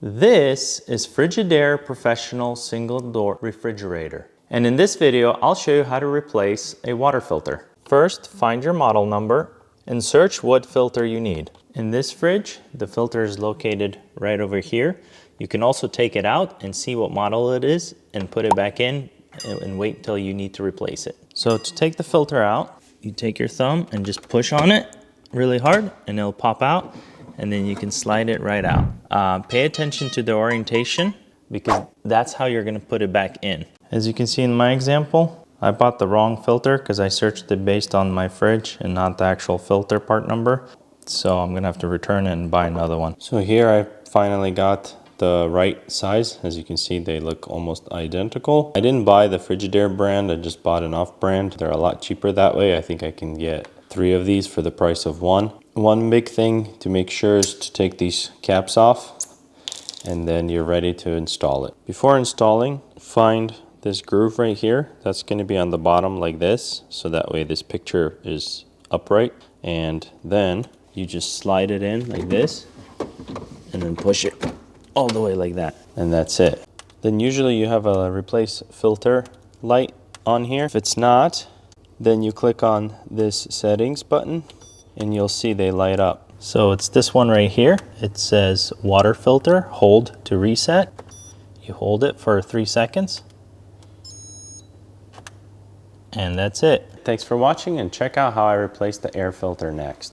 This is Frigidaire Professional Single Door Refrigerator. And in this video, I'll show you how to replace a water filter. First, find your model number and search what filter you need. In this fridge, the filter is located right over here. You can also take it out and see what model it is and put it back in and wait until you need to replace it. So to take the filter out, you take your thumb and just push on it really hard and it'll pop out. And then you can slide it right out. Pay attention to the orientation because that's how you're gonna put it back in. As you can see in my example, I bought the wrong filter because I searched it based on my fridge and not the actual filter part number. So I'm gonna have to return it and buy another one. So here I finally got the right size. As you can see, they look almost identical. I didn't buy the Frigidaire brand, I just bought an off-brand. They're a lot cheaper that way. I think I can get 3 of these for the price of 1. One big thing to make sure is to take these caps off and then you're ready to install it. Before installing, find this groove right here. That's going to be on the bottom like this, so that way this picture is upright. And then you just slide it in like this and then push it all the way like that. And that's it. Then usually you have a replace filter light on here. If it's not, then you click on this settings button and you'll see they light up. So it's this one right here. It says water filter, hold to reset. You hold it for 3 seconds. And that's it. Thanks for watching and check out how I replace the air filter next.